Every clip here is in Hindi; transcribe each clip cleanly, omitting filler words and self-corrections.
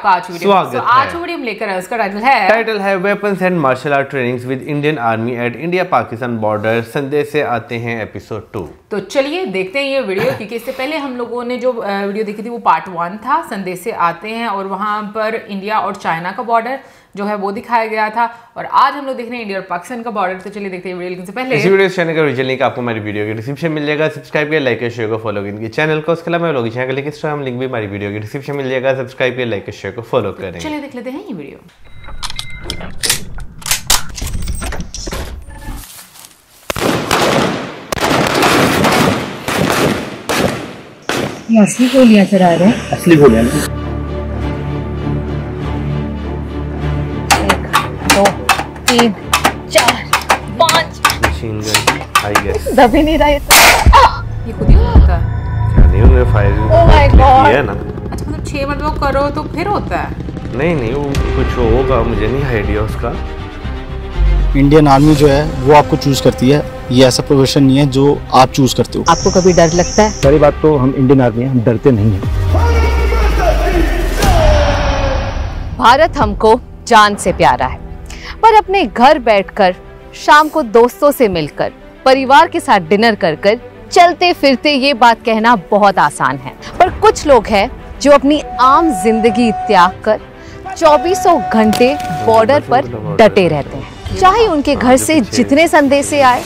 आपका आज वीडियो। स्वागत है। आज वीडियो हम लेकर आए, उसका टाइटल है weapons and martial art trainings with Indian army at India Pakistan border, संदेश से आते हैं एपिसोड 2। तो चलिए देखते हैं ये वीडियो, क्योंकि इससे पहले हम लोगों ने जो वीडियो देखी थी वो पार्ट 1 था, संदेश से आते हैं, और वहाँ पर इंडिया और चाइना का बॉर्डर जो है वो दिखाया गया था, और आज हम लोग देख रहे हैं इंडिया और पाकिस्तान का बॉर्डर। तो चलिए देखते हैं वीडियो। लेकिन से पहले इस वीडियो चैनल का ओरिजिनल लिंक आपको हमारी वीडियो के डिस्क्रिप्शन मिल जाएगा, सब्सक्राइब करिए, लाइक शेयर को फॉलो करें चैनल को। उसके अलावा लोग चैनल का लिंक इंस्टाग्राम लिंक भी हमारी वीडियो के डिस्क्रिप्शन मिल जाएगा, सब्सक्राइब करिए, लाइक शेयर को फॉलो करें। चलिए देख लेते हैं ये वीडियो। ये असली गोलियां चला रहे हैं। असली गोलियां 1 2 3 4 5 मशीन गन आई गेस दबी नहीं रहा। ये खुद ही होता है क्या? नहीं होगा फायरिंग Oh my God! है ना। अच्छा, मतलब 6 बार वो करो तो फिर होता है? नहीं वो कुछ होगा, मुझे नहीं आइडिया उसका। इंडियन आर्मी जो है वो आपको चूज करती है, ये ऐसा प्रोफेशन नहीं है जो आप चूज करते हो। आपको कभी डर लगता है? पहली बात तो हम इंडियन आर्मी हैं, हम डरते नहीं हैं। भारत हमको जान से प्यारा है, पर अपने घर बैठकर शाम को दोस्तों से मिलकर परिवार के साथ डिनर कर चलते फिरते ये बात कहना बहुत आसान है, पर कुछ लोग हैं जो अपनी आम जिंदगी त्याग कर 24 घंटे बॉर्डर पर डटे रहते हैं। चाहे उनके घर से जितने संदेशे आए,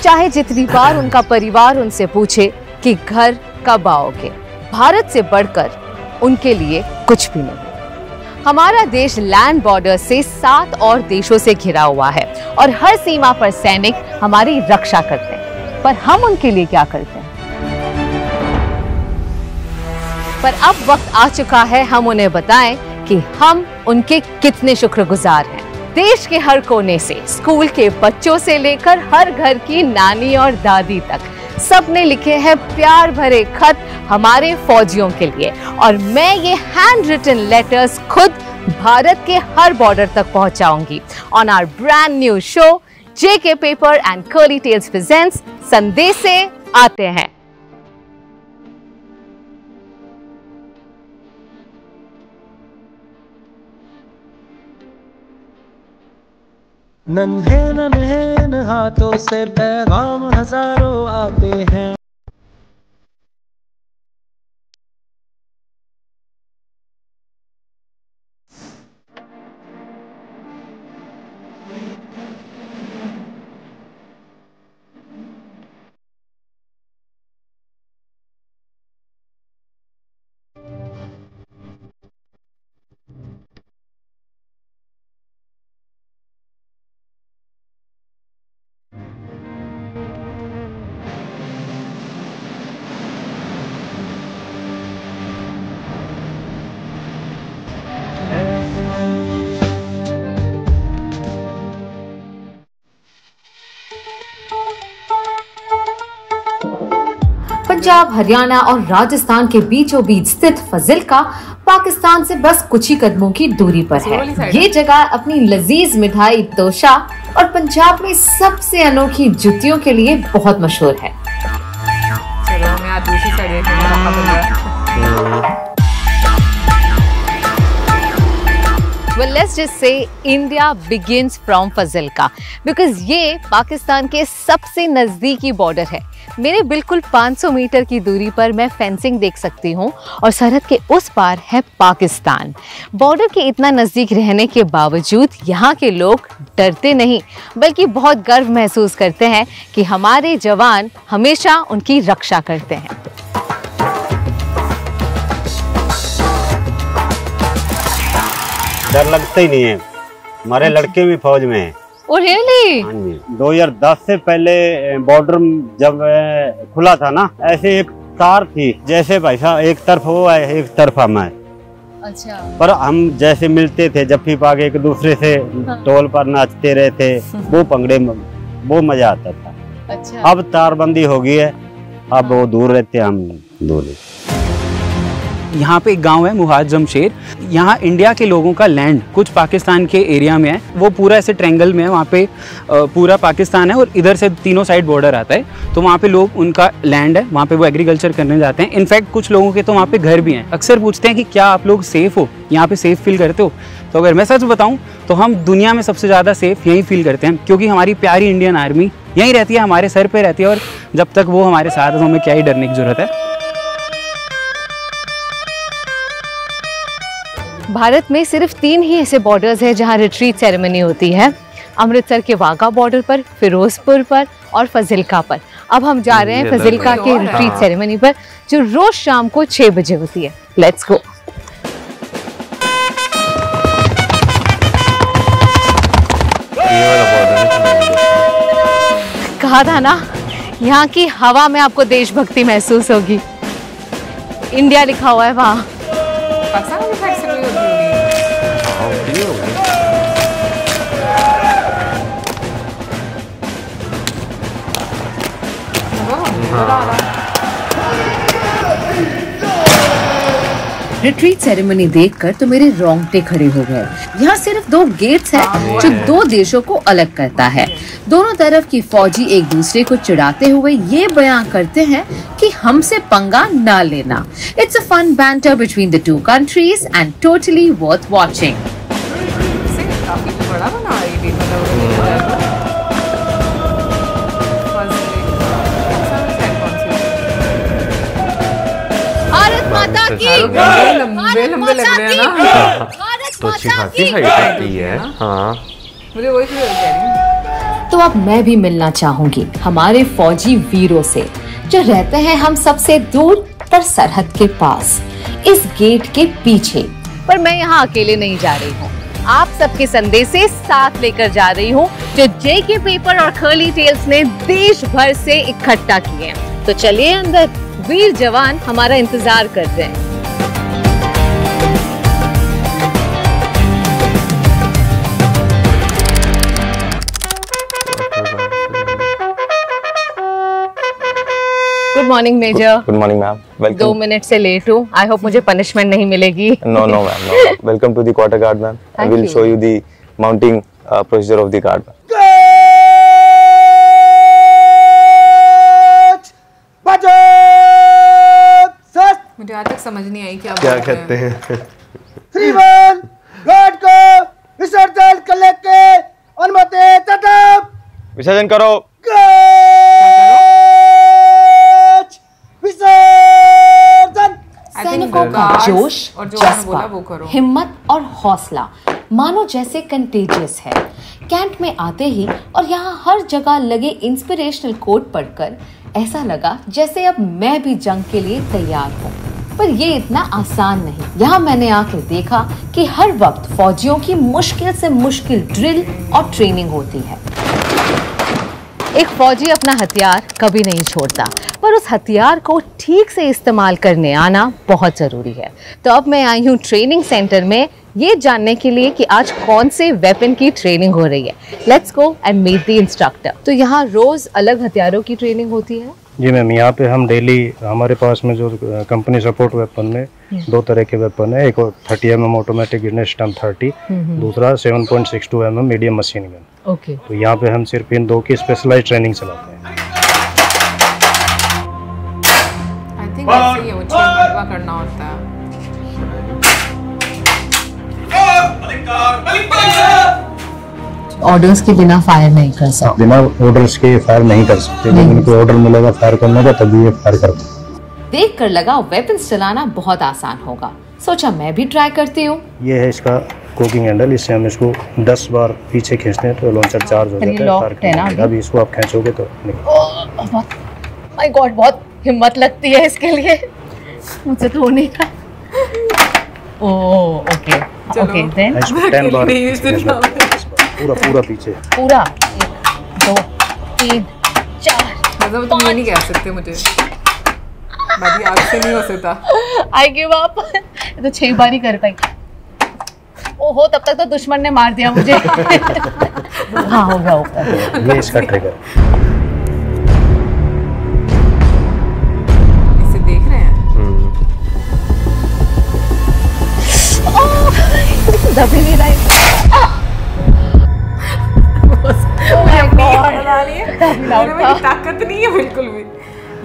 चाहे जितनी बार उनका परिवार उनसे पूछे कि घर कब आओगे, भारत से बढ़कर उनके लिए कुछ भी नहीं। हमारा देश लैंड बॉर्डर से 7 और देशों से घिरा हुआ है, और हर सीमा पर सैनिक हमारी रक्षा करते हैं, पर हम उनके लिए क्या करते हैं? पर अब वक्त आ चुका है हम उन्हें बताएं कि हम उनके कितने शुक्रगुजार हैं। देश के हर कोने से, स्कूल के बच्चों से लेकर हर घर की नानी और दादी तक, सबने लिखे हैं प्यार भरे खत हमारे फौजियों के लिए, और मैं ये हैंड रिटन लेटर्स खुद भारत के हर बॉर्डर तक पहुंचाऊंगी on our brand new show JK paper and curly tales presents संदेश से आते हैं। नन्हे नन्हे हाथों से पैगाम हजारों आते हैं। पंजाब, हरियाणा और राजस्थान के बीचों बीच स्थित फाजिल्का पाकिस्तान से बस कुछ ही कदमों की दूरी पर है। ये जगह अपनी लजीज मिठाई तोशा और पंजाब में सबसे अनोखी जुतियों के लिए बहुत मशहूर है। चलो हमें आज दूसरी साइड देखने का मौका मिल रहा है। Well, let's just say India begins from Fazilka because ये पाकिस्तान के सबसे नजदीकी बॉर्डर है। मेरे बिल्कुल 500 मीटर की दूरी पर मैं फेंसिंग देख सकती हूँ, और सरहद के उस पार है पाकिस्तान। बॉर्डर के इतना नज़दीक रहने के बावजूद यहाँ के लोग डरते नहीं, बल्कि बहुत गर्व महसूस करते हैं कि हमारे जवान हमेशा उनकी रक्षा करते हैं। डर लगता ही नहीं है, हमारे लड़के भी फौज में हैं। Oh, really? हाँ जी, 2010 से पहले बॉर्डर जब खुला था ना, ऐसे एक तार थी, जैसे भाई साहब एक तरफ वो है एक तरफ हम है। अच्छा। पर हम जैसे मिलते थे जफ्फी पा के एक दूसरे से टोल पर नाचते रहते, वो पंगड़े वो मजा आता था। अच्छा। अब तारबंदी हो गई है, अब वो दूर रहते, हम दूर। यहाँ पे एक गांव है मुहाज जमशेर। यहाँ इंडिया के लोगों का लैंड कुछ पाकिस्तान के एरिया में है, वो पूरा ऐसे ट्रायंगल में है, वहाँ पे पूरा पाकिस्तान है और इधर से तीनों साइड बॉर्डर आता है। तो वहाँ पे लोग, उनका लैंड है, वहाँ पे वो एग्रीकल्चर करने जाते हैं। इनफैक्ट कुछ लोगों के तो वहाँ पे घर भी हैं। अक्सर पूछते हैं कि क्या आप लोग सेफ़ हो, यहाँ पे सेफ़ फील करते हो? तो अगर मैं सच बताऊँ तो हम दुनिया में सबसे ज़्यादा सेफ़ यहीं फील करते हैं, क्योंकि हमारी प्यारी इंडियन आर्मी यहीं रहती है, हमारे सर पे रहती है, और जब तक वो हमारे साथ है तो हमें क्या ही डरने की ज़रूरत है। भारत में सिर्फ 3 ही ऐसे बॉर्डर्स हैं जहां रिट्रीट सेरेमनी होती है। अमृतसर के वाघा बॉर्डर पर, फिरोजपुर पर और फजिल्का पर। अब हम जा रहे हैं फजिल्का के रिट्रीट सेरेमनी पर, जो रोज शाम को 6 बजे होती है। लेट्स गो। कहा था ना, यहाँ की हवा में आपको देशभक्ति महसूस होगी। इंडिया लिखा हुआ है वहाँ। रिट्रीट सेरेमनी देखकर तो मेरे रोंगटे खड़े हो गए। यहाँ सिर्फ 2 गेट्स हैं जो 2 देशों को अलग करता है। दोनों तरफ की फौजी एक दूसरे को चिढ़ाते हुए ये बयान करते हैं कि हमसे पंगा ना लेना। It's a fun banter between the 2 countries and totally worth watching. माता की लंबे लंबे लग रहे हैं ना, तो अच्छी खासी हाइट आती है। हाँ, मुझे वही फील कह रही हूँ। तो अब मैं भी मिलना चाहूंगी हमारे फौजी वीरों से, जो रहते हैं हम सबसे दूर पर सरहद के पास, इस गेट के पीछे। पर मैं यहाँ अकेले नहीं जा रही हूँ, आप सबके संदेशे साथ लेकर जा रही हूँ, जो जेके पेपर और कर्ली टेल्स ने देश भर से इकट्ठा किए हैं। तो चलिए अंदर, वीर जवान हमारा इंतजार कर रहे हैं। Good morning major. Good morning ma'am, welcome. 2 minute से लेट हूँ, आई होप मुझे पनिशमेंट नहीं मिलेगी। No no ma'am, no. Welcome to the quarter guard ma'am. I will show you the mounting procedure of the guard. मुझे आज तक समझ नहीं आई क्या कहते हैं। श्रीमान गार्ड को विसर्जन करने के अनुमति तथा विसर्जन करो। विसर्जन। सैनिकों का जोश, जज्बा, हिम्मत और हौसला मानो जैसे कंटेजियस है। कैंट में आते ही और यहाँ हर जगह लगे इंस्पिरेशनल कोट पढ़कर ऐसा लगा जैसे अब मैं भी जंग के लिए तैयार हूँ। पर ये इतना आसान नहीं। यहाँ मैंने आकर देखा कि हर वक्त फौजियों की मुश्किल से मुश्किल ड्रिल और ट्रेनिंग होती है। एक फौजी अपना हथियार कभी नहीं छोड़ता, पर उस हथियार को ठीक से इस्तेमाल करने आना बहुत ज़रूरी है। तो अब मैं आई हूँ ट्रेनिंग सेंटर में ये जानने के लिए कि आज कौन से वेपन की ट्रेनिंग हो रही है। Let's go and meet the instructor. तो यहाँ रोज़ अलग हथियारों की ट्रेनिंग होती है? जी मैम, यहाँ पे हम डेली, हमारे पास में जो कंपनी सपोर्ट वेपन में 2 तरह के वेपन है। एक 30 mm ऑटोमेटिक ग्रेनेड सिस्टम 30, दूसरा 7.62 mm medium machine gun. Okay. तो यहाँ पे हम सिर्फ इन 2 की स्पेशलाइज्ड ट्रेनिंग चलाते हैं। आई थिंक ऐसे ही वो चेक करना होता है। ऑर्डर्स के बिना फायर नहीं कर सकते। बिना ऑर्डर्स के फायर नहीं कर सकते। जब उनको ऑर्डर मिलेगा फायर करने का तभी ये फायर करते हैं। देख कर लगा वेपन्स चलाना बहुत आसान होगा, सोचा मैं भी ट्राई करती हूँ। ये है इसका कोकिंग हैंडल, इससे हम इसको 10 बार पीछे खींचते हैं तो लॉन्चर चार्ज हो जाता है। अभी इसको आप खींचोगे तो माय गॉड, बहुत हिम्मत लगती है इसके लिए, मुझसे तो नहीं था। ओह ओके ओके, देन 10 बार पूरा पीछे, पूरा 1 2 3 4। मतलब तुम ये नहीं कह सकते मुझे, बाकी आग से नहीं हो सकता। I give up. तो 6 बार ही कर पाई। ओहो, तब तक तो दुश्मन ने मार दिया मुझे। हाँ, हो गया ऊपर। ये इसका ट्रिगर। इसे देख रहे हैं। दब ही नहीं रहा ताकत नहीं है बिल्कुल भी।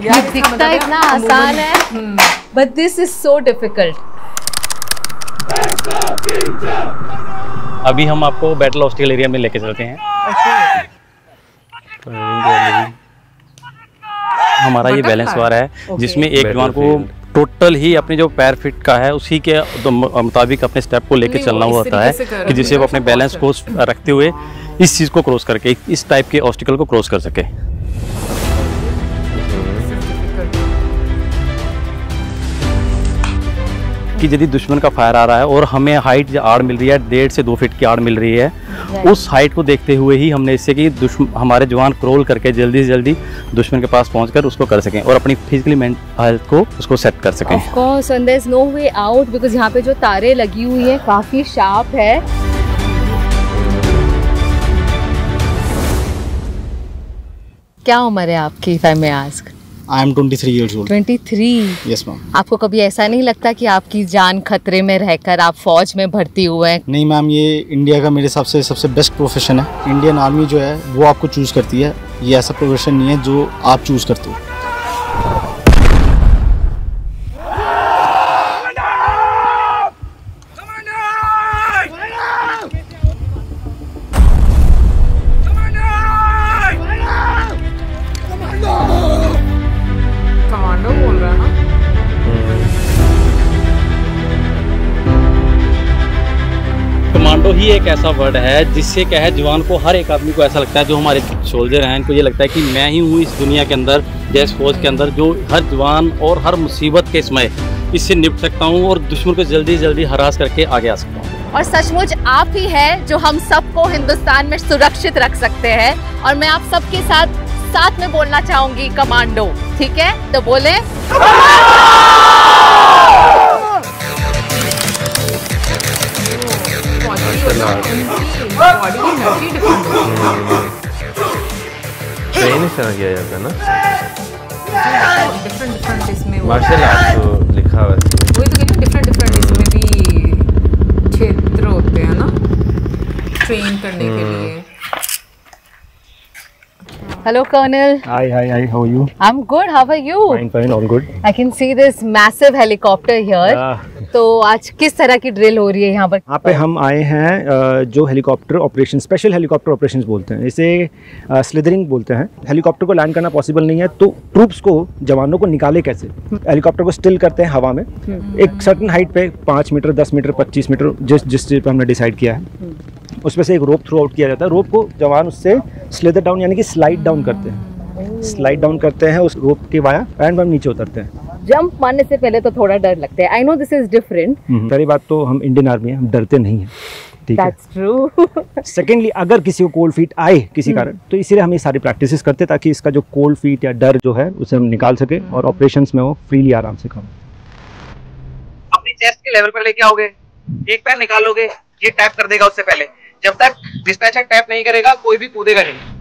ये दिखता इतना आसान है, but this is so difficult. अभी हम आपको बैटल ऑब्स्टिकल एरिया में लेके चलते हैं। हमारा ये बैलेंस वार है जिसमें एक जवान को टोटल ही अपने जो पैर फिट का है उसी के मुताबिक अपने स्टेप को लेके चलना होता है कि जिससे वो अपने बैलेंस को रखते हुए इस चीज़ को क्रॉस करके इस टाइप के ऑब्स्टिकल को क्रॉस कर सके। कि यदि दुश्मन का फायर आ रहा है और हमें हाइट आड़ मिल रही है 1.5 से 2 फीट की आड़ मिल रही है, उस हाइट को देखते हुए ही हमने इससे कि हमारे जवान क्रोल करके जल्दी से जल्दी दुश्मन के पास पहुंचकर उसको कर सकें और अपनी फिजिकली हेल्थ को उसको सेट कर सकें। Of course and there is no way out because यहाँ पे जो तारे लगी हुई है काफी शार्प है। क्या उम्र है आपकी, if I may ask? I am 23 years old. 23? Yes, ma'am. आपको कभी ऐसा नहीं लगता कि आपकी जान खतरे में रहकर आप फौज में भर्ती हुए हैं? नहीं मैम, ये इंडिया का मेरे हिसाब से सबसे बेस्ट प्रोफेशन है। इंडियन आर्मी जो है वो आपको चूज़ करती है, ये ऐसा प्रोफेशन नहीं है जो आप चूज़ करते हो। कमांडो ही एक ऐसा वर्ड है जिससे क्या है जवान को, हर एक आदमी को ऐसा लगता है, जो हमारे सोल्जर हैं इनको ये लगता है कि मैं ही हूँ इस दुनिया के अंदर, देश फौज के अंदर, जो हर जवान और हर मुसीबत के समय इससे निपट सकता हूँ और दुश्मन को जल्दी जल्दी हरास करके आगे आ सकता हूँ। और सचमुच आप ही है जो हम सबको हिंदुस्तान में सुरक्षित रख सकते हैं। और मैं आप सबके साथ में बोलना चाहूंगी कमांडो, ठीक है? तो बोले ट्रेन इस तरह किया जाता है ना, डिफरेंट इसमें मार्शल आर्ट तो लिखा हुआ है। वही तो कहते हैं, डिफरेंट इसमें भी क्षेत्र होते हैं ना ट्रेन करने के लिए। Hello, Colonel. Hi, how are you? I'm good. How are you? Fine, all good. I can see this massive helicopter here. तो आज किस तरह की ड्रिल हो रही है यहाँ पर? यहाँ पे हम आए हैं जो helicopter operation, special helicopter operations बोलते हैं, इसे स्लिदरिंग बोलते हैं। हेलीकॉप्टर को लैंड करना पॉसिबल नहीं है तो ट्रूप्स को, जवानों को निकाले कैसे? हेलीकॉप्टर को स्टिल करते हैं हवा में एक सर्टेन हाइट पे, 5 मीटर, 10 मीटर, 25 मीटर, जिस चीज़ पर हमने डिसाइड किया है उसमें से एक रोप थ्रू आउट किया जाता है। रोप को जवान उससे स्लिदर डाउन यानी कि स्लाइड डाउन करते हैं, स्लाइड डाउन करते हैं उस रोप के वाया, एंड हम नीचे उतरते हैं। जंप मारने से पहले तो थोड़ा डर लगता है। I know this is different. पहली बात तो हम इंडियन आर्मी हैं, हम डरते नहीं हैं, ठीक है? That's true. सेकेंडली, अगर किसी को कोल्ड फीट आए किसी कारण, तो इसीलिए हम ये सारी प्रैक्टिसेस करते हैं ताकि इसका जो कोल्ड फीट या डर जो है उसे हम निकाल सके और ऑपरेशंस में वो फ्रीली आराम से काम। अपनी चेस्ट के लेवल पर लेके आओगे, एक पैर निकालोगे, ये टैप कर देगा उससे पहले। जब तक डिस्पैचर टैप नहीं करेगा कोई भी कूदेगा नहीं।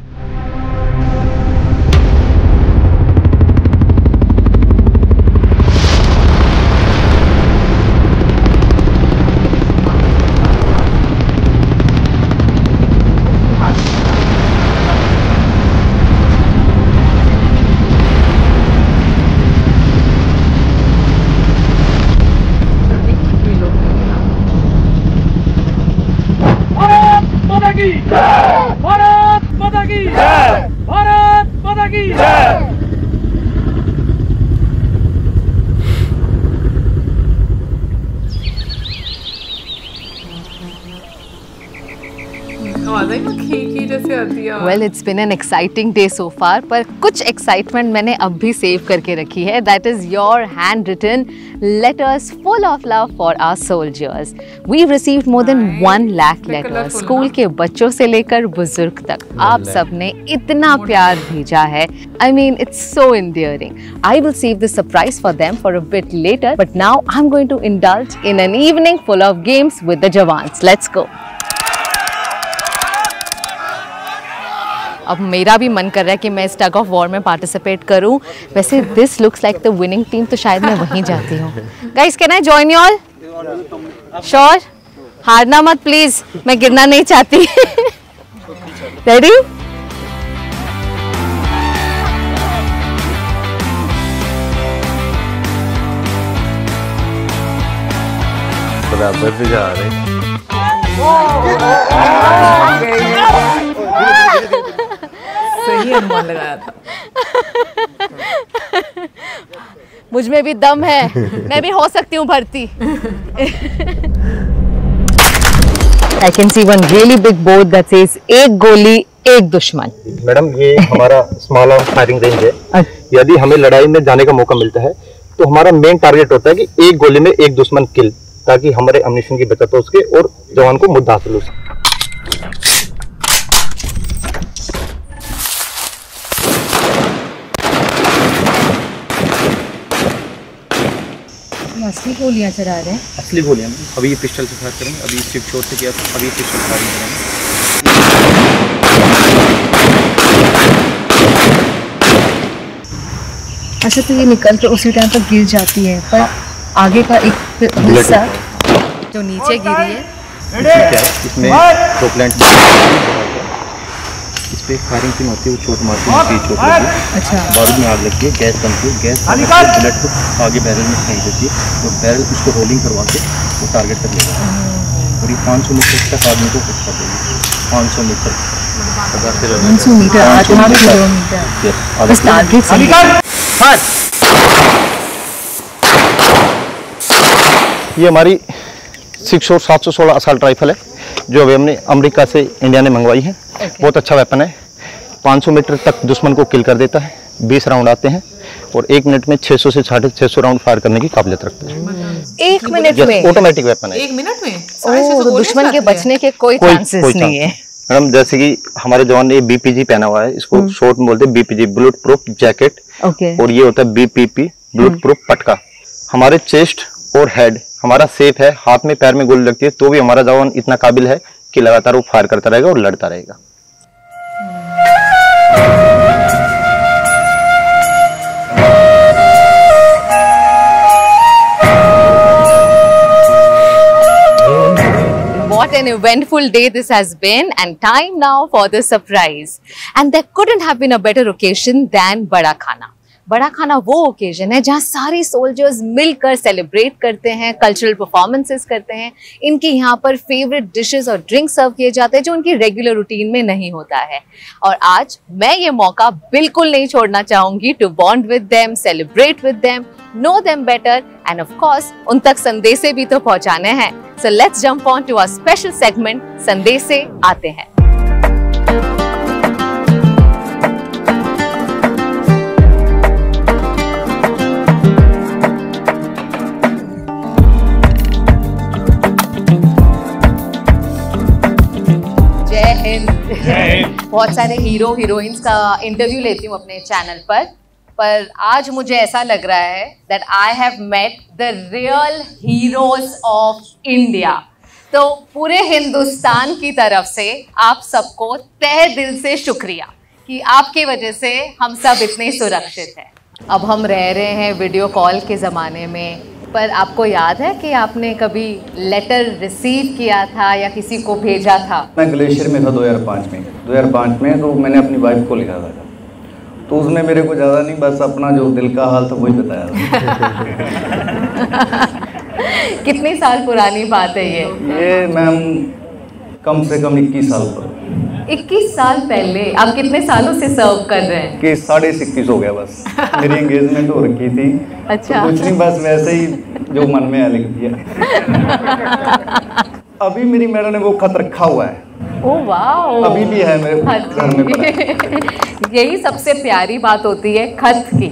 भारत माता की जय, भारत माता की जय। Well, it's been an exciting day so far, पर कुछ excitement मैंने अब भी सेव करके रखी है. That is your handwritten letters full of love for our soldiers. We've received more than 1 lakh letters. School के बच्चों से लेकर बुजुर्ग तक आप सब ने इतना प्यार भेजा है. I mean, it's so endearing. I will save the surprise for them for a bit later, but now I'm going to indulge in an evening full of games with the Jawans. Let's go. अब मेरा भी मन कर रहा है कि मैं इस टग ऑफ वॉर में पार्टिसिपेट करूं. वैसे this looks like the winning team, तो शायद मैं वहीं जाती हूँ. Guys, can I join you all? Sure? हारना मत प्लीज, मैं गिरना नहीं चाहती। रेडी? बराबर से जा रहे। सही अनुमान लगाया था। मुझ में भी दम है, मैं भी हो सकती हूँ भर्ती। I can see one really big board that says एक गोली एक दुश्मन। मैडम ये हमारा स्मॉल आर्म फायरिंग रेंज है। यदि हमें लड़ाई में जाने का मौका मिलता है तो हमारा मेन टारगेट होता है कि एक गोली में एक दुश्मन किल, ताकि हमारे अम्यूनिशन की बचत हो सके और जवान को मुद्दा हासिल हो सके। असली गोलियां चला रहे हैं। असली गोलियां अभी ये पिस्टल से फायर करेंगे, अभी सिर्फ शॉट से किया, अभी पिस्टल फायरिंग करेंगे। अच्छा तो ये निकल के उसी टाइम पर गिर जाती है, पर आगे का एक हिस्सा जो नीचे गिरी है क्या है इसमें प्रोपेलेंट इस पे फायरिंग पिन होती है, वो चोट मारती है, चोट लगती है। अच्छा बारूद में आग लगती है, गैस बनती है, गैस बुलेट को आगे बैरल में फेंक देती है, तो बैरल उसको रोलिंग करवा के वो टारगेट कर लेगा और ये 500 मीटर तक आदमी को हिट कर देगी। 500 मीटर 500 मीटर आधा किलोमीटर बस टारगेट से। ये हमारी 6 716 असल्ट राइफल है जो अभी हमने अमेरिका से इंडिया ने मंगवाई है। बहुत अच्छा वेपन है, 500 मीटर तक दुश्मन को किल कर देता है। 20 राउंड आते हैं और 1 मिनट में 600 से 650 राउंड फायर करने की काबिलियत रखते हैं। 1 मिनट में ऑटोमेटिक वेपन है। 1 मिनट में तो दुश्मन के बचने के कोई चांसेस नहीं है। मैडम जैसे कि हमारे जवान ने बीपीजी पहना हुआ है, इसको शॉर्ट में बोलते हैं बीपीजी, बुलेट प्रूफ जैकेट। और ये होता है बीपीपी, बुलेट प्रूफ पटका। हमारे चेस्ट और हेड हमारा सेफ है, हाथ में पैर में गोली लगती है तो भी हमारा जवान इतना काबिल है कि लगातार वो फायर करता रहेगा और लड़ता रहेगा। What an eventful day this has been, and time now for the surprise. And there couldn't have been a better occasion than बड़ा खाना। बड़ा खाना वो ओकेजन है जहाँ सारे सोल्जर्स मिलकर सेलिब्रेट करते हैं, कल्चरल परफॉर्मेंसेस करते हैं। इनके यहाँ पर फेवरेट डिशेस और ड्रिंक सर्व किए जाते हैं जो उनकी रेगुलर रूटीन में नहीं होता है। और आज मैं ये मौका बिल्कुल नहीं छोड़ना चाहूंगी to bond with them, celebrate with them, know them better and of course उन तक संदेशे भी तो पहुंचाने हैं। So let's jump on to our special segment संदेशे आते हैं। बहुत सारे हीरो हीरोइंस का इंटरव्यू लेती हूँ अपने चैनल पर आज मुझे ऐसा लग रहा है that I have met the real heroes of India. तो पूरे हिंदुस्तान की तरफ से आप सबको तहे दिल से शुक्रिया कि आपकी वजह से हम सब इतने सुरक्षित हैं। अब हम रह रहे हैं वीडियो कॉल के ज़माने में, पर आपको याद है कि आपने कभी लेटर रिसीव किया था या किसी को भेजा था? मैं ग्लेशियर में था 2005 में तो मैंने अपनी वाइफ को लिखा था, तो उसने मेरे को ज़्यादा नहीं, बस अपना जो दिल का हाल था वही बताया था। कितने साल पुरानी बात है ये मैम? कम से कम 21 साल पर। 21 साल पहले। आप कितने सालों से सर्व कर रहे हैं? कि 21.5 हो गया बस। मेरी एंगेजमेंट हो रखी थी। अच्छा। तो कुछ नहीं, बस वैसे ही जो मन में आया लिख दिया। अभी मेरी मैडम ने वो खत रखा हुआ है। Oh wow. अभी भी है मेरे घर में पड़ा। यही सबसे प्यारी बात होती है खत की,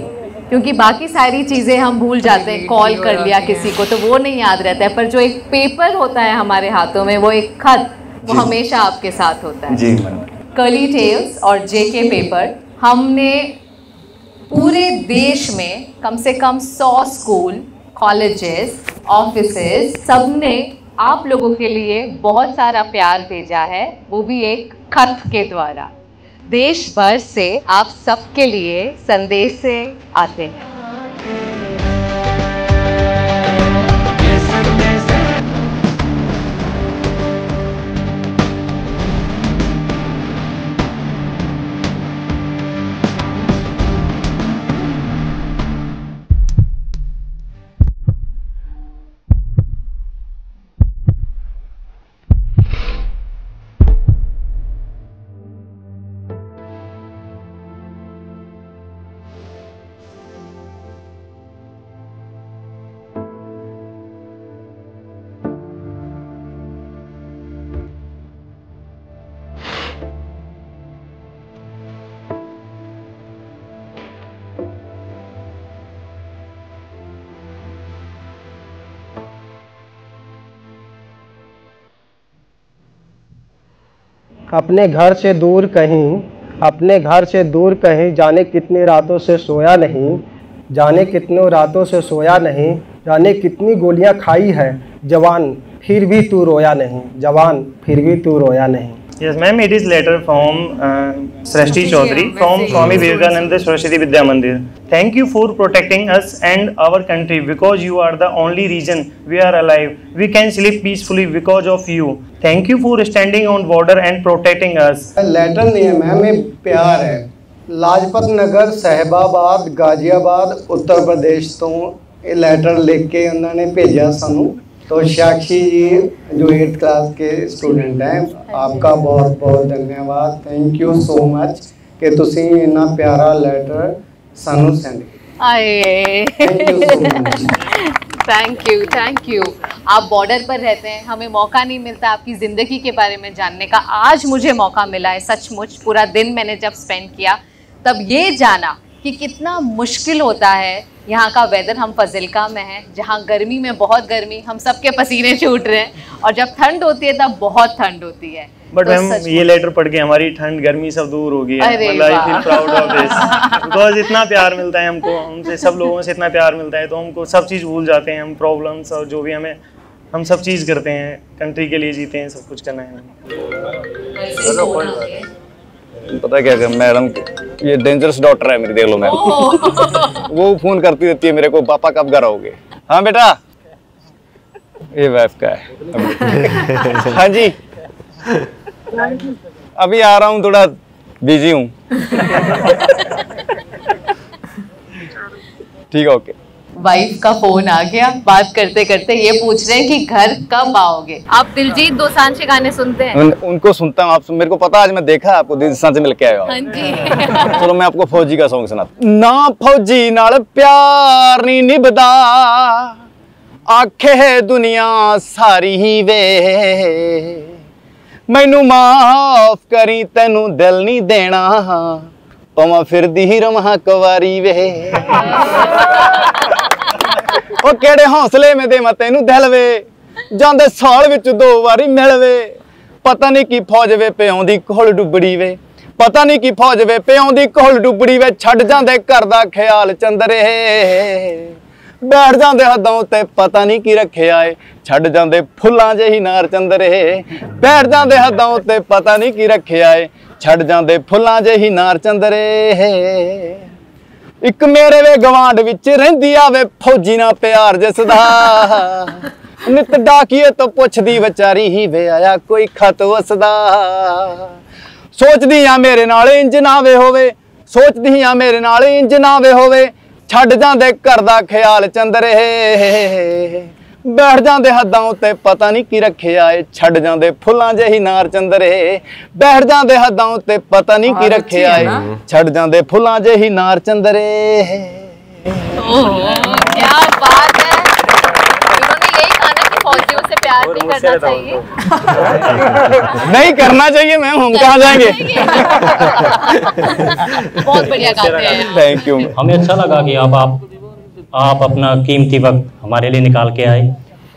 क्योंकि बाकी सारी चीज़ें हम भूल जाते हैं। कॉल कर लिया किसी को तो वो नहीं याद रहता है, पर जो एक पेपर होता है हमारे हाथों में, वो एक खत, वो हमेशा आपके साथ होता है। जी मैडम। कर्ली टेल्स और जेके पेपर, हमने पूरे देश में कम से कम 100 स्कूल, कॉलेजेस, ऑफिसेस, सबने आप लोगों के लिए बहुत सारा प्यार भेजा है, वो भी एक खत के द्वारा। देश भर से आप सबके लिए संदेश से आते हैं। अपने घर से दूर कहीं, अपने घर से दूर कहीं, जाने कितनी रातों से सोया नहीं, जाने कितनों रातों से सोया नहीं, जाने कितनी गोलियां खाई है जवान, फिर भी तू रोया नहीं, जवान फिर भी तू रोया नहीं। Yes, ma'am. It is letter from Srishti Chaudhary from Swami Vivekananda Saraswati Vidya Mandir. Thank you for protecting us and our country because you are the only reason we are alive. We can sleep peacefully because of you. Thank you for standing on border and protecting us. Letter नहीं है मैम, ये प्यार है। लाजपत नगर, साहिबाबाद, गाजियाबाद, उत्तर प्रदेश तो ये लेटर लिख के उन्होंने भेजा सानू। तो साक्षी जी जो 8th क्लास के स्टूडेंट हैं, आपका बहुत बहुत धन्यवाद। थैंक यू सो मच कि तुसी इन्ना प्यारा लेटर सानू सेंड किया। Thank you. आप बॉर्डर पर रहते हैं, हमें मौका नहीं मिलता आपकी ज़िंदगी के बारे में जानने का। आज मुझे मौका मिला है, सचमुच पूरा दिन मैंने जब स्पेंड किया तब ये जाना कि कितना मुश्किल होता है यहाँ का वेदर। हम फजिल्का में हैं जहाँ गर्मी में बहुत गर्मी, हम सबके पसीने छूट रहे हैं, और जब ठंड होती है तब बहुत ठंड होती है। बट मैम ये लेटर पढ़ के हमारी ठंड गर्मी सब दूर हो गई है। मतलब I feel proud of this because इतना प्यार मिलता है हमको, हमसे सब लोगों से इतना प्यार मिलता है, तो हमको सब चीज़ भूल जाते हैं। हम प्रॉब्लम्स और जो भी हमें, हम सब चीज़ करते हैं, कंट्री के लिए जीते हैं, सब कुछ करना है। पता क्या मैडम, ये डेंजरस डॉटर है मेरी, देख लो मैम। वो फोन करती रहती है मेरे को, पापा कब घर आओगे? हाँ बेटा, ये वाइफ का है। हाँ जी, अभी आ रहा हूँ, थोड़ा बिजी हूँ। ठीक है, ओके। वाइफ का फोन आ गया, बात करते करते ये पूछ रहे हैं कि घर कब आओगे। आप दिलजीत दोसांझ के गाने सुनते हैं? उनको सुनता हूँ। आप मेरे को पता, आज मैं देखा आपको दिलजीत से मिल के आया। हाँ जी। चलो मैं आपको फौजी का सॉन्ग सुनाता। ना फौजी नाल प्यार नहीं निभदा, आखे दुनिया सारी ही वे, मैनू माफ करी तेनू दिल नहीं देना, पवा फिर दी रवा कवारी वे। ओ केड़े हौसले में देवा तेनू दिल वे, जांदे साल विच 2 वारी मिल वे, पता नहीं की फौज वे पिआउंदी कोल डुबड़ी वे, पता नहीं की फौज वे पिआउंदी कोल डुबड़ी वे, छड़ जांदे घर दा ख्याल चंदरे, बैठ जांदे हदों ते पता नहीं की रखिया है, छड़ जांदे फुल्लां जेही नार चंदरे, बैठ जांदे हदों ते पता नहीं की रखिया है, छड़ जांदे फुल्लां जेही नार चंदरे। एक मेरे वे गवांड विच रहिंदी आवे फौजी ना प्यार जिसदा, नित डाकिए तो पुछदी विचारी ही वे आया कोई खत उसदा, सोचदी आ मेरे नाल इंज ना वे होवे, सोचदी आ मेरे नाल इंज ना वे होवे, छड़ जांदे घर दा ख्याल चंदरे, बैठ जांदे हदां उत्ते पता नहीं की रखिया है, छड़ जांदे फुल्लां जेही नार चंदरे, बैठ जांदे हदां उत्ते पता नहीं की रखिया है, छड़ जांदे फुल्लां जेही नार चंदरे। क्या बात है। इन्होंने यही कहा ना कि फौजियों से प्यार नहीं करना चाहिए। नहीं करना चाहिए मैम, हम कहाँ जाएंगे। बहुत बढ़िया गाते हैं। Thank you. हमें अच्छा लगा कि आप अपना कीमती वक्त हमारे लिए निकाल के आए,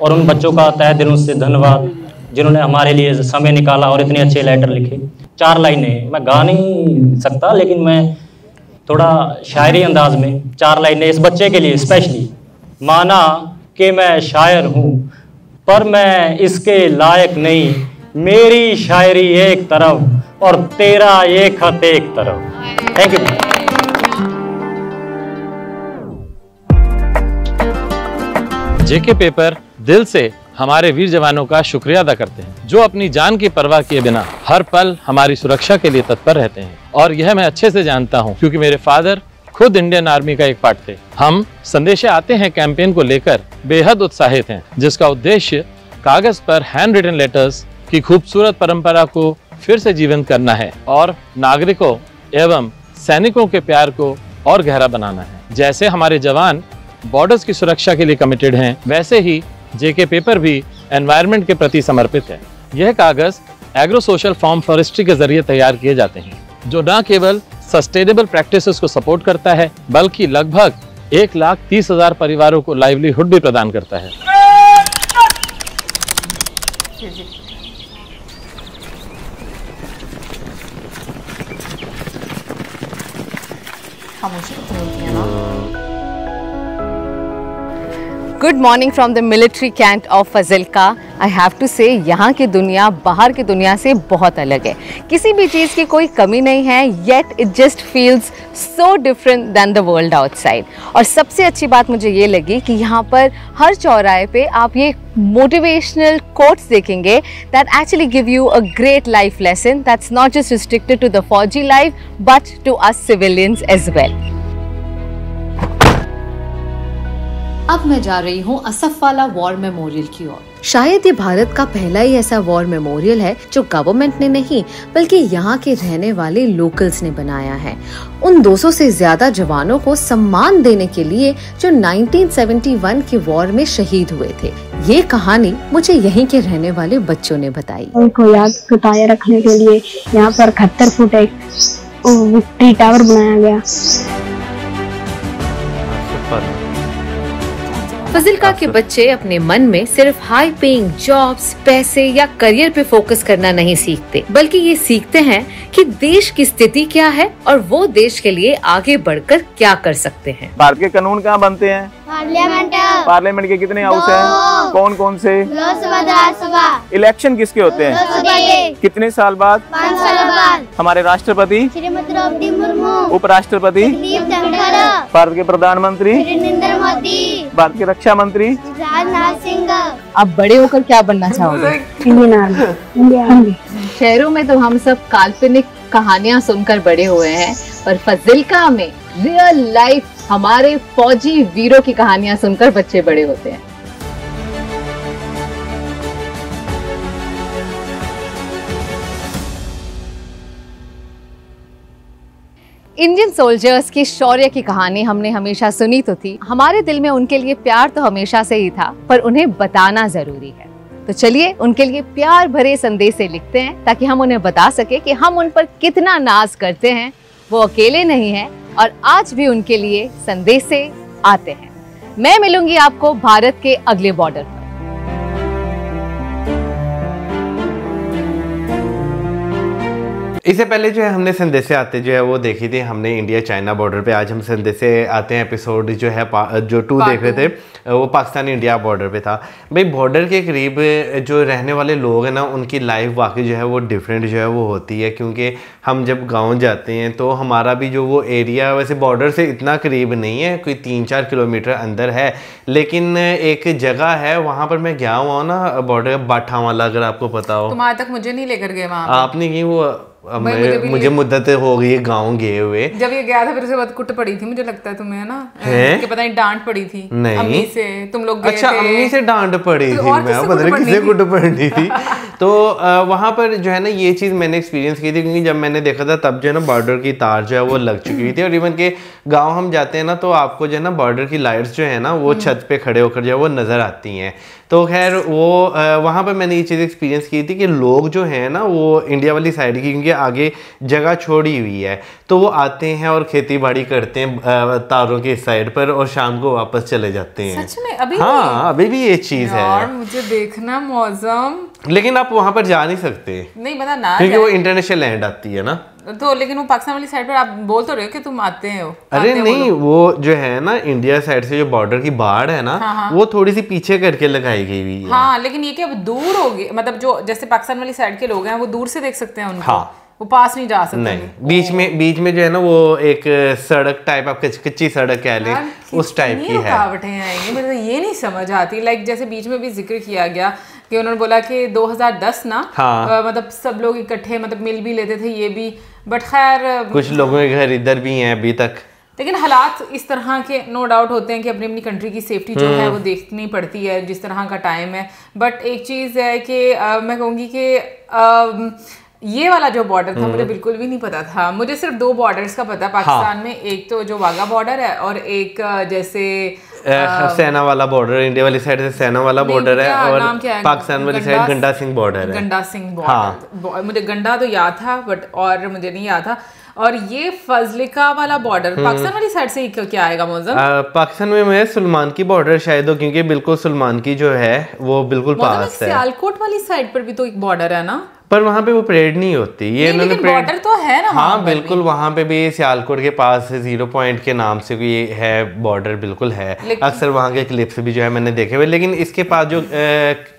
और उन बच्चों का तहे दिलों से धन्यवाद जिन्होंने हमारे लिए समय निकाला और इतने अच्छे लेटर लिखे। 4 लाइनें मैं गा नहीं सकता, लेकिन मैं थोड़ा शायरी अंदाज में 4 लाइनें इस बच्चे के लिए स्पेशली। माना कि मैं शायर हूँ पर मैं इसके लायक नहीं, मेरी शायरी एक तरफ और तेरा ये खत एक तरफ। Thank you. जेके पेपर दिल से हमारे वीर जवानों का शुक्रिया अदा करते हैं, जो अपनी जान की परवाह किए बिना हर पल हमारी सुरक्षा के लिए तत्पर रहते हैं। और यह मैं अच्छे से जानता हूं, क्योंकि मेरे फादर खुद इंडियन आर्मी का एक पार्ट थे। हम संदेशे आते हैं कैंपेन को लेकर बेहद उत्साहित हैं, जिसका उद्देश्य कागज पर हैंड रिटन लेटर्स की खूबसूरत परंपरा को फिर से जीवंत करना है और नागरिकों एवं सैनिकों के प्यार को और गहरा बनाना है। जैसे हमारे जवान बॉर्डर्स की सुरक्षा के लिए कमिटेड हैं, वैसे ही जेके पेपर भी एनवायरनमेंट के प्रति समर्पित है। यह कागज एग्रो सोशल फार्म फॉरेस्ट्री के जरिए तैयार किए जाते हैं, जो न केवल सस्टेनेबल प्रैक्टिसेस को सपोर्ट करता है, बल्कि लगभग 1,30,000 परिवारों को लाइवलीहुड भी प्रदान करता है। खामोशी कितनी होती है ना। Good morning from the military cantt of Fazilka. I have to say यहाँ की दुनिया बाहर की दुनिया से बहुत अलग है। किसी भी चीज़ की कोई कमी नहीं है, yet it just feels so different than the world outside. और सबसे अच्छी बात मुझे ये लगी कि यहाँ पर हर चौराहे पे आप ये मोटिवेशनल कोट्स देखेंगे that actually give you a great life lesson that's not just restricted to the फौजी life but to us civilians as well. अब मैं जा रही हूँ असफ वाला वॉर मेमोरियल की ओर। शायद ये भारत का पहला ही ऐसा वॉर मेमोरियल है जो गवर्नमेंट ने नहीं बल्कि यहाँ के रहने वाले लोकल्स ने बनाया है। उन 200 से ज्यादा जवानों को सम्मान देने के लिए जो 1971 के वॉर में शहीद हुए थे। ये कहानी मुझे यहीं के रहने वाले बच्चों ने बताई। उनको याद ताज़ा रखने के लिए यहाँ पर 71 फुट एक विक्ट्री टावर बनाया गया। फजिल्का के बच्चे अपने मन में सिर्फ हाई पेइंग जॉब्स, पैसे या करियर पे फोकस करना नहीं सीखते, बल्कि ये सीखते हैं कि देश की स्थिति क्या है और वो देश के लिए आगे बढ़कर क्या कर सकते हैं। भारत के कानून कहाँ बनते हैं? पार्लियामेंट के कितने हाउस हैं? कौन कौन से? लोकसभा, राज्यसभा। इलेक्शन किसके होते हैं? कितने साल बाद? 5 साल बाद। हमारे राष्ट्रपति? श्रीमती द्रौपदी मुर्मू। उपराष्ट्रपति? भारत के प्रधानमंत्री? नरेंद्र मोदी। भारत के रक्षा मंत्री? राजनाथ सिंह। अब बड़े होकर क्या बनना चाहोगे? Indian army. शहरों में तो हम सब काल्पनिक कहानियां सुनकर बड़े हुए हैं, पर फजिल्का में रियल लाइफ हमारे फौजी वीरों की कहानियां सुनकर बच्चे बड़े होते हैं। इंडियन सोल्जर्स की शौर्य की कहानी हमने हमेशा सुनी तो थी, हमारे दिल में उनके लिए प्यार तो हमेशा से ही था, पर उन्हें बताना जरूरी है। तो चलिए उनके लिए प्यार भरे संदेशे लिखते हैं ताकि हम उन्हें बता सके कि हम उन पर कितना नाज करते हैं। वो अकेले नहीं हैं और आज भी उनके लिए संदेशे आते हैं। मैं मिलूंगी आपको भारत के अगले बॉर्डर पर। इससे पहले जो है हमने संदेशे आते जो है वो देखी थी हमने इंडिया चाइना बॉर्डर पे। आज हम संदेशे आते हैं एपिसोड जो है जो 2 देख रहे थे वो पाकिस्तान इंडिया बॉर्डर पे था। भाई बॉर्डर के करीब जो रहने वाले लोग हैं ना उनकी लाइफ वाकई जो है वो डिफरेंट जो है वो होती है, क्योंकि हम जब गांव जाते हैं तो हमारा भी जो वो एरिया वैसे बॉर्डर से इतना करीब नहीं है, कोई 3-4 किलोमीटर अंदर है, लेकिन एक जगह है वहाँ पर मैं गया हुआ हूँ ना बॉर्डर बाठा वाला, अगर आपको पता हो। तुम आज तक मुझे नहीं लेकर गए वहाँ। आपने की वो मुझे मुद्दत हो गई है गाँव गए हुए। जब ये गया था फिर उसके बाद कुट पड़ी थी, मुझे लगता है तुम्हें ना कि पता नहीं डांट पड़ी थी नहीं अम्मी से, तुम लोग गए अच्छा थे। अम्मी से डांट पड़ी थी, मैं पता नहीं किससे कुट पड़ी थी। तो वहाँ पर जो है ना ये चीज़ मैंने एक्सपीरियंस की थी, क्योंकि जब मैंने देखा था तब जो है ना बॉर्डर की तार जो है वो लग चुकी हुई थी। और इवन के गाँव हम जाते हैं ना तो आपको जो है ना बॉर्डर की लाइट्स जो है ना वो छत पे खड़े होकर जो है वो नज़र आती हैं। तो खैर वो वहाँ पर मैंने ये चीज़ एक्सपीरियंस की थी कि लोग जो हैं ना वो इंडिया वाली साइड की, क्योंकि आगे जगह छोड़ी हुई है, तो वो आते हैं और खेती बाड़ी करते हैं तारों के साइड पर और शाम को वापस चले जाते हैं। सच में? अभी हाँ अभी भी ये चीज़ है यार, मुझे देखना मौसम। लेकिन आप वहाँ पर जा नहीं सकते, नहीं पता ना, क्योंकि वो इंटरनेशनल लैंड आती है ना। तो लेकिन वो पाकिस्तान वाली साइड पर आप बोल तो रहे हो कि तुम आते हो। अरे नहीं, वो जो है ना इंडिया साइड से जो बॉर्डर की बाड़ है ना, हाँ। वो थोड़ी सी पीछे करके लगाई गई हुई है। हाँ लेकिन ये कि अब दूर हो गए, मतलब जो जैसे पाकिस्तान वाली साइड के लोग हैं वो दूर से देख सकते हैं उनको। हाँ। वो पास नहीं जा सकते। नहीं, बीच में जो है ना वो एक सड़क टाइप, आप कच्ची सड़क कह लें, उस टाइप की है। रुकावटें आएंगी, मुझे ये नहीं समझ आती। लाइक जैसे बीच में भी जिक्र किया गया कि उन्होंने बोला कि 2010 ना, हाँ। मतलब सब लोग इकट्ठे मतलब मिल भी लेते थे ये भी, बट खैर कुछ लोगों के घर इधर भी हैं अभी तक। लेकिन हालात इस तरह के नो डाउट होते हैं कि अपनी अपनी कंट्री की सेफ्टी जो है वो देखनी पड़ती है जिस तरह का टाइम है। बट एक चीज़ है कि मैं कहूँगी कि ये वाला जो बॉर्डर था मुझे बिल्कुल भी नहीं पता था। मुझे सिर्फ 2 बॉर्डर्स का पता पाकिस्तान में, एक तो जो वाघा बॉर्डर है और एक जैसे सेना वाला बॉर्डर, इंडिया वाली साइड से सेना वाला बॉर्डर है, और पाकिस्तान वाली साइड गंडा सिंह बॉर्डर है। गंडा सिंह बॉर्डर, मुझे गंडा तो याद था बट और मुझे नहीं याद था। और ये फजलिका वाला बॉर्डर पाकिस्तान वाली साइड से क्या आएगा मौजम? पाकिस्तान में सुलेमान की बॉर्डर शायद हो, क्योंकि बिल्कुल सुलेमान की जो है वो बिल्कुल पास है। सियालकोट वाली साइड पर भी तो एक बॉर्डर है ना, पर वहाँ पे वो परेड नहीं होती। ये लेकिन बॉर्डर तो है ना। हाँ बिल्कुल, वहाँ पे भी सियालकोट के पास 0 पॉइंट के नाम से भी है बॉर्डर, बिल्कुल है। अक्सर वहाँ के क्लिप्स भी जो है मैंने देखे हुए। लेकिन इसके पास जो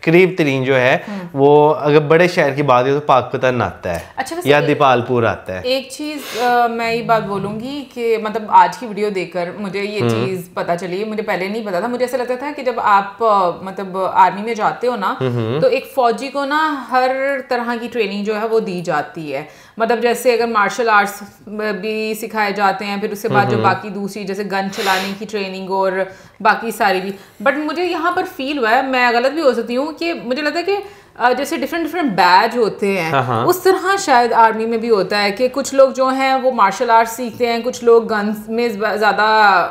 करीब तरीन जो है वो अगर बड़े शहर की बात है तो पाकपतन आता है। अच्छा, या दीपालपुर आता है। एक चीज मैं ये बात बोलूंगी कि मतलब आज की वीडियो देखकर मुझे ये चीज पता चली, मुझे पहले नहीं पता था। मुझे ऐसा लगता था कि जब आप मतलब आर्मी में जाते हो ना तो एक फौजी को ना हर तरह की ट्रेनिंग जो है वो दी जाती है। मतलब जैसे अगर मार्शल आर्ट्स भी सिखाए जाते हैं, फिर उसके बाद जो बाकी दूसरी जैसे गन चलाने की ट्रेनिंग और बाकी सारी भी। बट मुझे यहाँ पर फील हुआ है, मैं गलत भी हो सकती हूँ, कि मुझे लगता है कि जैसे डिफरेंट बैच होते हैं उस तरह शायद आर्मी में भी होता है कि कुछ लोग जो हैं वो मार्शल आर्ट्स सीखते हैं, कुछ लोग गन्स में ज्यादा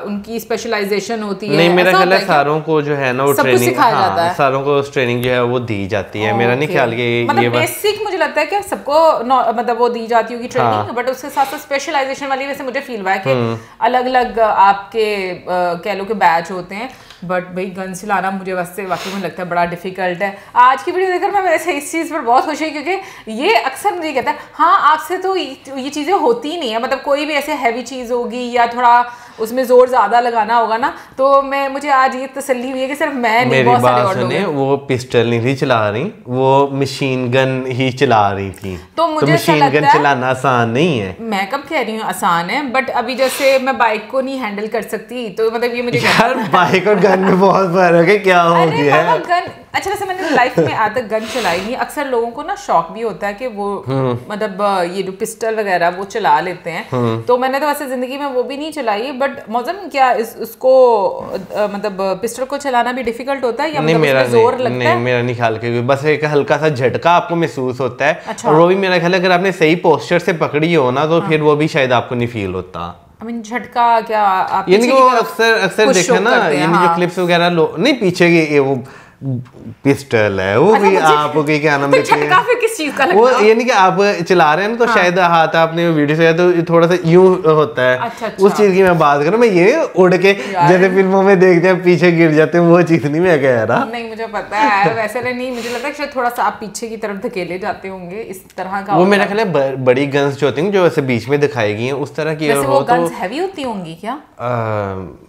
उनकी स्पेशलाइजेशन होती है। नहीं, मेरा ख्याल है सारों को जो है ना वो ट्रेनिंग सिखाया जाता है, सारों को ट्रेनिंग जो है वो दी जाती है। मेरा नहीं ख्याल कि मतलब बेसिक मुझे लगता है कि सबको मतलब वो दी जाती होगी ट्रेनिंग, बट उसके साथ साथ स्पेशलाइजेशन वाली वैसे मुझे फील हुआ है कि अलग अलग आपके कह लो के बैच होते हैं। बट भाई गन चलाना मुझे वाकई में लगता है बड़ा डिफिकल्ट है। आज की वीडियो देखकर मैं वैसे इस चीज़ पर बहुत खुश हुई, क्योंकि ये अक्सर मुझे कहता है हाँ आपसे तो ये चीज़ें होती ही नहीं है। मतलब कोई भी ऐसे हैवी चीज़ होगी या थोड़ा उसमें जोर ज्यादा लगाना होगा ना, तो मुझे आज ये तसल्ली हुई है कि सिर्फ मैं नहीं, बहुत सारे और लोग हैं। वो पिस्टल नहीं थी चला रही, वो मशीन गन ही चला रही थी। तो मुझे मशीन गन चलाना आसान नहीं है। मैं कब कह रही हूँ आसान है, बट अभी जैसे मैं बाइक को नहीं हैंडल कर सकती, तो मतलब ये मुझे यार बाइक और गन में बहुत फर्क है, क्या हो गया है? गन अच्छा, वैसे मैंने लाइफ में आज तक गन चलाई नहीं। अक्सर लोगों को ना शौक भी होता है कि वो मतलब ये जो पिस्टल वगैरह वो चला लेते हैं, तो मैंने तो वैसे जिंदगी में वो भी नहीं चलाई। बट मौजम क्या उसको मतलब पिस्टल को चलाना भी डिफिकल्ट होता है या नहीं? मतलब मेरा जोर लगता नहीं, है? मेरा नहीं ख्याल कि बस एक हल्का सा झटका आपको महसूस होता है। अच्छा। और वो भी मेरा ख्याल है अगर आपने सही पोस्चर से पकड़ी हो ना तो फिर वो भी शायद आपको नहीं फील होता। झटका क्या आप यानी वो अक्सर देखा ना, यानी जो क्लिप्स वगैरह नहीं पीछे की वो पिस्टल है वो भी आपको क्या नाम देते हैं, किस चीज का वो यानी कि आप चला रहे हैं ना तो शायद हाथ आपने वीडियो से तो थोड़ा सा यूं होता है। अच्छा। उस चीज की मैं बात करूं, मैं ये उड़ के जैसे फिल्मों में देखते हैं पीछे गिर जाते हैं, वो चीज नहीं मैं कह रहा। नहीं मुझे पता है, वैसे नहीं, मुझे लगता है शायद थोड़ा सा आप पीछे की तरफ धकेले जाते होंगे इस तरह का। वो मेरा ख्याल है बड़ी गन्स जो होती हैं जो ऐसे बीच में दिखाई गई हैं उस तरह की वो गन्स हैवी होती होंगी क्या?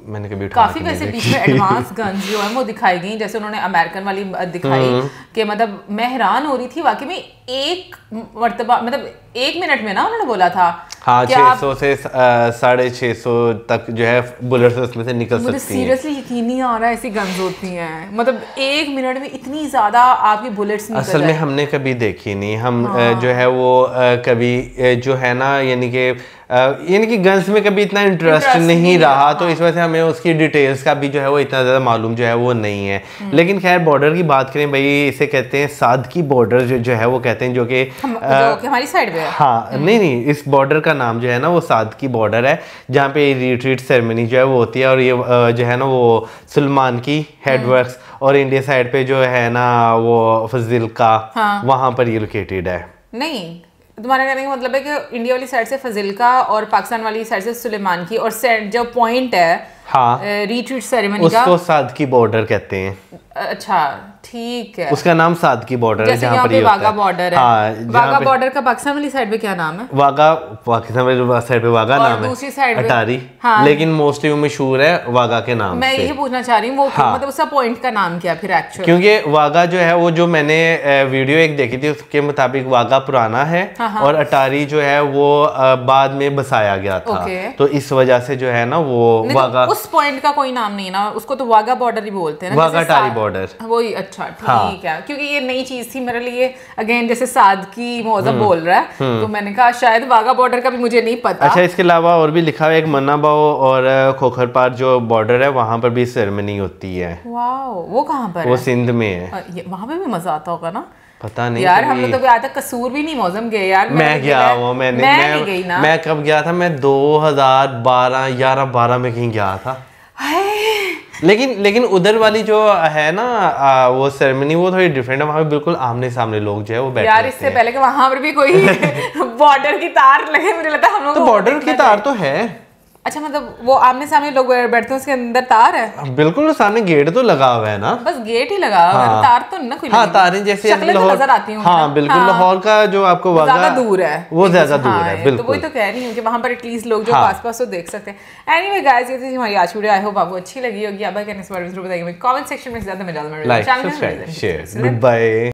मैंने कभी काफी वैसे बीच में एडवांस गन्स जो है वो दिखाई गई, जैसे उन्होंने अमेरिकन वाली दिखाई कि मतलब मैं हैरान हो रही थी वाकई में। एक मर्तबा मतलब 1 मिनट में ना उन्होंने बोला था हाँ 600 से 650 तक जो है बुलेट्स उसमें से निकल सकती हैं। मुझे सीरियसली यकीन नहीं आ रहा है ऐसी गन्स होती हैं, मतलब 1 मिनट में इतनी ज्यादा आपकी बुलेट्स निकल असल में हमने कभी देखी नहीं। हम जो है वो कभी जो है ना यानी कि गन्स में कभी इतना इंटरेस्ट नहीं रहा, तो इस वजह से हमें उसकी डिटेल्स का भी जो है वो इतना ज़्यादा मालूम जो है वो नहीं है। लेकिन खैर बॉर्डर की बात करें भाई, इसे कहते हैं सादकी बॉर्डर जो है वो कहते हैं, जो कि हमारी साइड पे है। हाँ नहीं, इस बॉर्डर का नाम जो है ना वो सादकी बॉर्डर है, जहाँ पे रिट्रीट सेरेमनी जो है वो होती है। और ये जो है ना वो सुलेमान की हेडवर्क्स और इंडिया साइड पे जो है ना वो फजिल्का वहाँ पर ये लोकेटेड है। नहीं, तुम्हारे कहने का मतलब है कि इंडिया वाली साइड से फजिल्का और पाकिस्तान वाली साइड से सुलेमान की, और जो पॉइंट है हाँ रिट्रीट सेरेमनी का उसको सादकी बॉर्डर कहते हैं। अच्छा ठीक है, उसका नाम सादकी बॉर्डर है जहाँ पर ये वागा बॉर्डर है। हाँ, वागा बॉर्डर का पाकिस्तान वाली साइड पे क्या नाम है? वागा पाकिस्तान वाली साइड पे वागा नाम है, दूसरी साइड अटारी। हाँ। लेकिन मोस्टली वो मशहूर है वागा के नाम मैं से। यही पूछना चाह रही हूँ वो हाँ। मतलब उसका पॉइंट का नाम क्या फिर एक्चुअली? क्योंकि वागा जो है वो जो मैंने वीडियो एक देखी थी उसके मुताबिक वागा पुराना है और अटारी जो है वो बाद में बसाया गया था, तो इस वजह से जो है ना वो वागा। उस पॉइंट का कोई नाम नहीं ना, उसको तो वागा बॉर्डर ही बोलते हैं ना, वागा अटारी बॉर्डर वही। अच्छा ठीक है, क्योंकि ये नई चीज थी मेरे लिए। अगेन जैसे सादकी मौजम बोल रहा है तो मैंने कहा शायद वागा बॉर्डर का भी मुझे नहीं पता। अच्छा, इसके अलावा और भी लिखा हुआ है एक मन्नाबाव और खोखरपार जो बॉर्डर है वहाँ पर भी सेरेमनी होती है। वाओ, वो कहाँ पर वो है? सिंध में है। वहाँ पे भी मजा आता होगा ना? पता नहीं यार, हम लोग तो आज तक कसूर भी नहीं मौजम गए यार। मैं गया हूँ, मैं कब गया था? मैं 2012 में कहीं गया था। लेकिन उधर वाली जो है ना वो सेरेमनी वो थोड़ी डिफरेंट है। वहाँ पे बिल्कुल आमने सामने लोग जो है वो बैठे यार इससे पहले कि वहाँ पर भी कोई बॉर्डर की तार लगे, मुझे लगता है हम लोग तो बॉर्डर की तार तो है। अच्छा मतलब वो आमने सामने लोग बैठते हैं उसके अंदर तार है? बिल्कुल सामने गेट तो लगा हुआ है ना, बस गेट ही लगा हुआ है, तार तो ना कोई। हाँ तारें जैसे लाहौर नजर आती हैं। हाँ बिल्कुल लाहौर का जो आपको ज्यादा दूर है, वो ज्यादा दूर है बिल्कुल। तो वही तो कह रही हूँ कि वहाँ पर एटलीस्ट लोग जो पास तो देख सकते हैं। एनीवे गाइस, ये थी हमारी आज वीडियो। आई होप आपको अच्छी लगी होगी। आप क्या इस बारे में जरूर बताइए कमेंट सेक्शन में। ज्यादा में ज्यादा like subscribe share. Good bye.